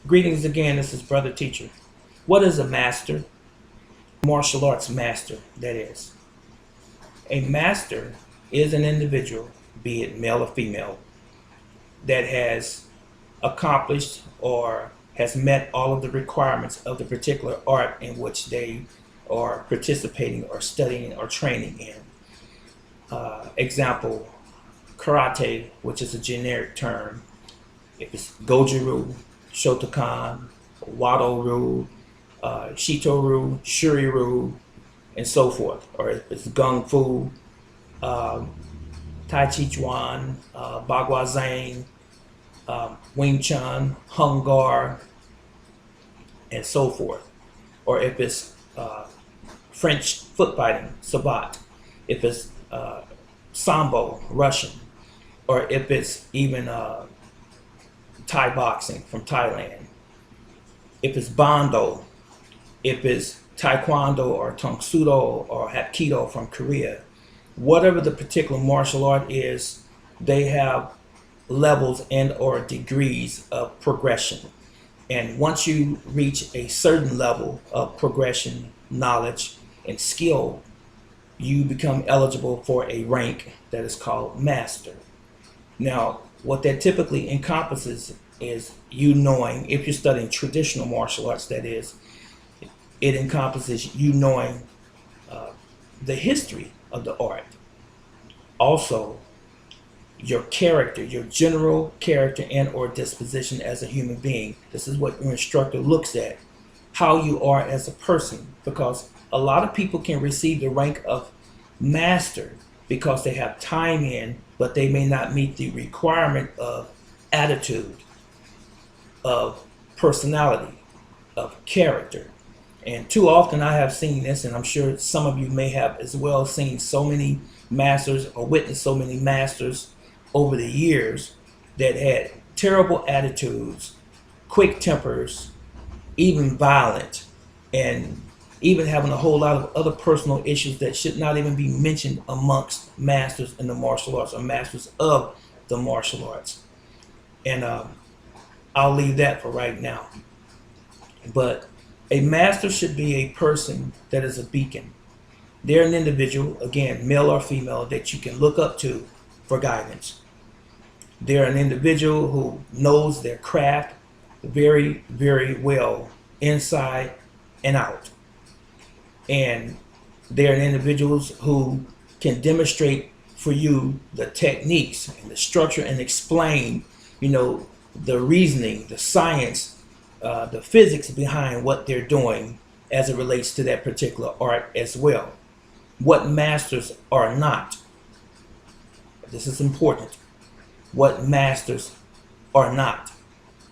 Greetings again, this is Brother Teacher. What is a master? Martial arts master, that is. A master is an individual, be it male or female, that has accomplished or has met all of the requirements of the particular art in which they are participating or studying or training in. Example, karate, which is a generic term. If it's Goju-ryu, Shotokan, Wado-ryu, Shito-ryu, Shuri-ryu, and so forth. Or if it's Gung Fu, Tai Chi Chuan, Bagua Zhang, Wing Chun, Hung Gar, and so forth. Or if it's French foot fighting, Sabat. If it's Sambo, Russian. Or if it's even Thai boxing from Thailand. If it's Bando, if it's Taekwondo or Tong Sudo or Hapkido from Korea, whatever the particular martial art is, they have levels and or degrees of progression. And once you reach a certain level of progression, knowledge, and skill, you become eligible for a rank that is called master. Now, what that typically encompasses is you knowing, if you're studying traditional martial arts, that is, it encompasses you knowing the history of the art. Also, your character, your general character and or disposition as a human being. This is what your instructor looks at, how you are as a person, because a lot of people can receive the rank of master because they have time in, but they may not meet the requirement of attitude, of personality, of character. And too often I have seen this, and I'm sure some of you may have as well, seen so many masters or witnessed so many masters over the years that had terrible attitudes, quick tempers, even violent, and even having a whole lot of other personal issues that should not even be mentioned amongst masters in the martial arts or masters of the martial arts. And I'll leave that for right now. But a master should be a person that is a beacon. They're an individual, again, male or female, that you can look up to for guidance. They're an individual who knows their craft very, very well, inside and out. And they're individuals who can demonstrate for you the techniques and the structure and explain, the reasoning, the science, the physics behind what they're doing as it relates to that particular art as well. What masters are not. This is important. What masters are not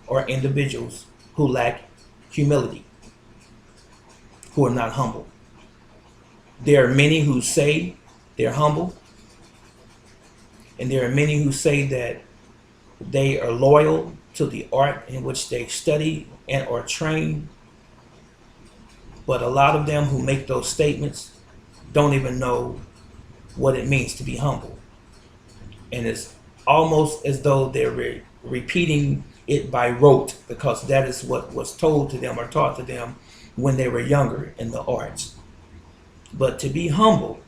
are individuals who lack humility, who are not humble. There are many who say they're humble, and there are many who say that they are loyal to the art in which they study and or train. But a lot of them who make those statements don't even know what it means to be humble. And it's almost as though they're repeating it by rote, because that is what was told to them or taught to them when they were younger in the arts. But to be humble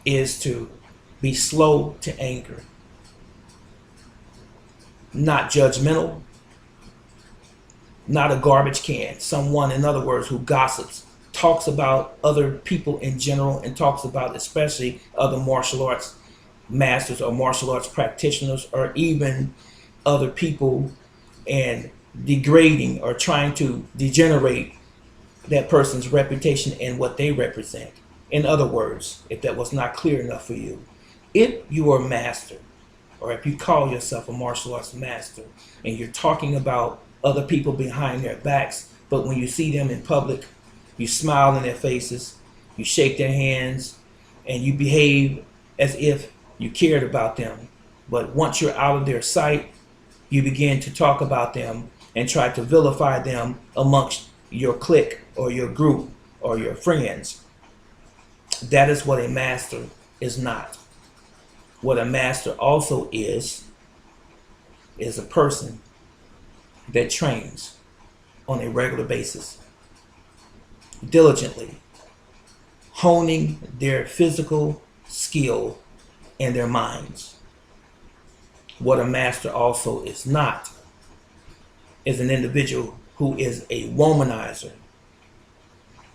is to be slow to anger, not judgmental, not a garbage can. Someone, in other words, who gossips, talks about other people in general, and talks about especially other martial arts masters or martial arts practitioners, or even other people, and degrading or trying to degenerate that person's reputation and what they represent. In other words, if that was not clear enough for you, if you are a master, or if you call yourself a martial arts master, and you're talking about other people behind their backs, but when you see them in public, you smile in their faces, you shake their hands, and you behave as if you cared about them. But once you're out of their sight, you begin to talk about them and try to vilify them amongst your clique or your group or your friends. That is what a master is not. What a master also is a person that trains on a regular basis, diligently, honing their physical skill and their minds. What a master also is not is an individual who is a womanizer,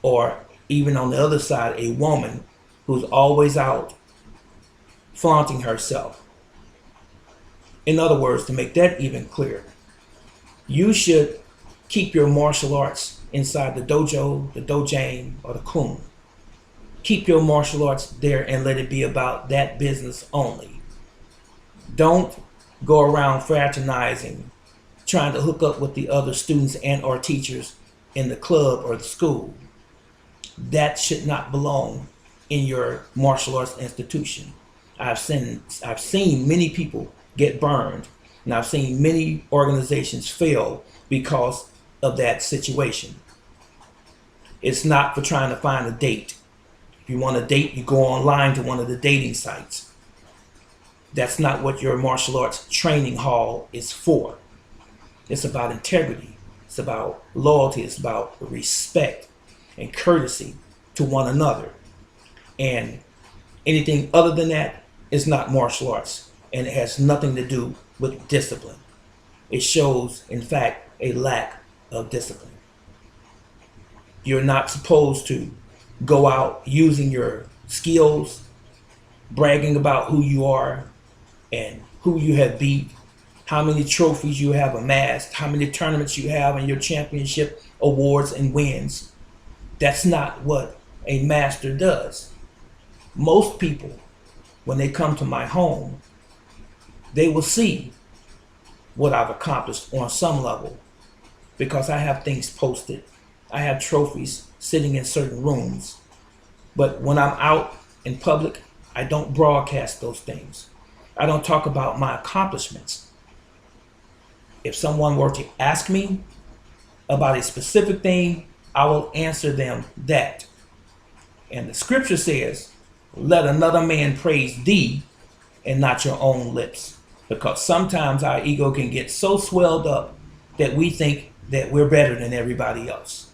or even on the other side, a woman who's always out flaunting herself. In other words, to make that even clearer, you should keep your martial arts inside the dojo, the dojang, or the kun. Keep your martial arts there and let it be about that business only. Don't go around fraternizing, trying to hook up with the other students and or teachers in the club or the school. That should not belong in your martial arts institution. I've seen many people get burned, and I've seen many organizations fail because of that situation. It's not for trying to find a date. If you want a date, you go online to one of the dating sites. That's not what your martial arts training hall is for. It's about integrity. It's about loyalty. It's about respect and courtesy to one another. And anything other than that is not martial arts, and it has nothing to do with discipline. It shows, in fact, a lack of discipline. You're not supposed to go out using your skills, bragging about who you are and who you have beat, how many trophies you have amassed, how many tournaments you have, and your championship awards and wins. That's not what a master does. Most people, when they come to my home, they will see what I've accomplished on some level, because I have things posted. I have trophies sitting in certain rooms. But when I'm out in public, I don't broadcast those things. I don't talk about my accomplishments. If someone were to ask me about a specific thing, I will answer them that. And the scripture says, let another man praise thee and not your own lips. Because sometimes our ego can get so swelled up that we think that we're better than everybody else.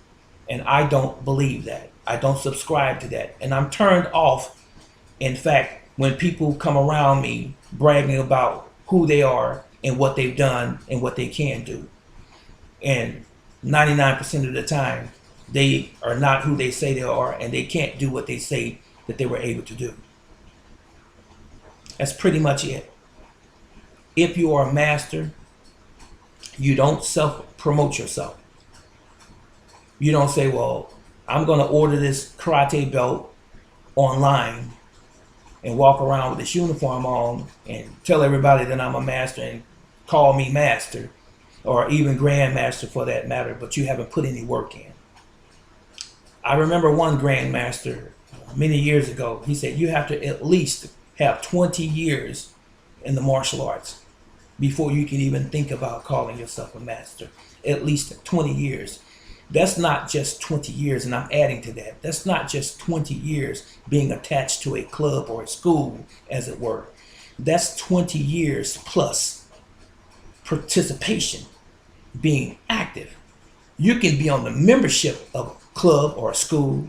And I don't believe that. I don't subscribe to that. And I'm turned off, in fact, when people come around me bragging about who they are and what they've done and what they can do. And 99% of the time, they are not who they say they are, and they can't do what they say that they were able to do. That's pretty much it. If you are a master, you don't self-promote yourself. You don't say, well, I'm going to order this karate belt online and walk around with this uniform on and tell everybody that I'm a master and call me master, or even grandmaster for that matter, but you haven't put any work in. I remember one grandmaster many years ago, he said you have to at least have 20 years in the martial arts before you can even think about calling yourself a master. At least 20 years. That's not just 20 years, and I'm adding to that. That's not just 20 years being attached to a club or a school, as it were. That's 20 years plus participation, being active. You can be on the membership of a club or a school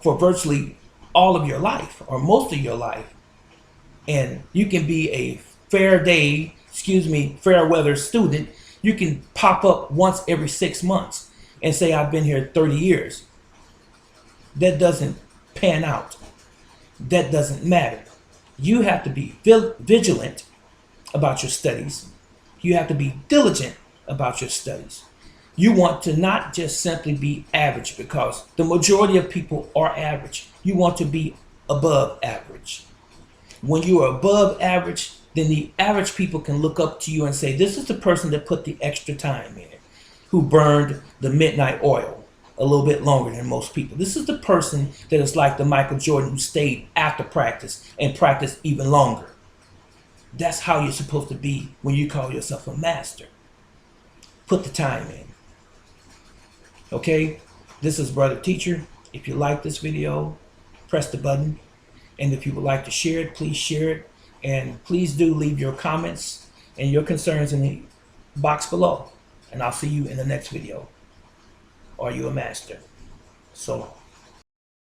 for virtually all of your life, or most of your life. And you can be a fair weather student. You can pop up once every 6 months and say, I've been here 30 years. That doesn't pan out. That doesn't matter. You have to be vigilant about your studies. You have to be diligent about your studies. You want to not just simply be average, because the majority of people are average. You want to be above average. When you are above average, then the average people can look up to you and say, this is the person that put the extra time in it, who burned the midnight oil a little bit longer than most people. This is the person that is like the Michael Jordan who stayed after practice and practiced even longer. That's how you're supposed to be when you call yourself a master. Put the time in. Okay, this is Brother Teacher. If you like this video, press the button. And if you would like to share it, please share it. And please do leave your comments and your concerns in the box below. And I'll see you in the next video. Are you a master? So long.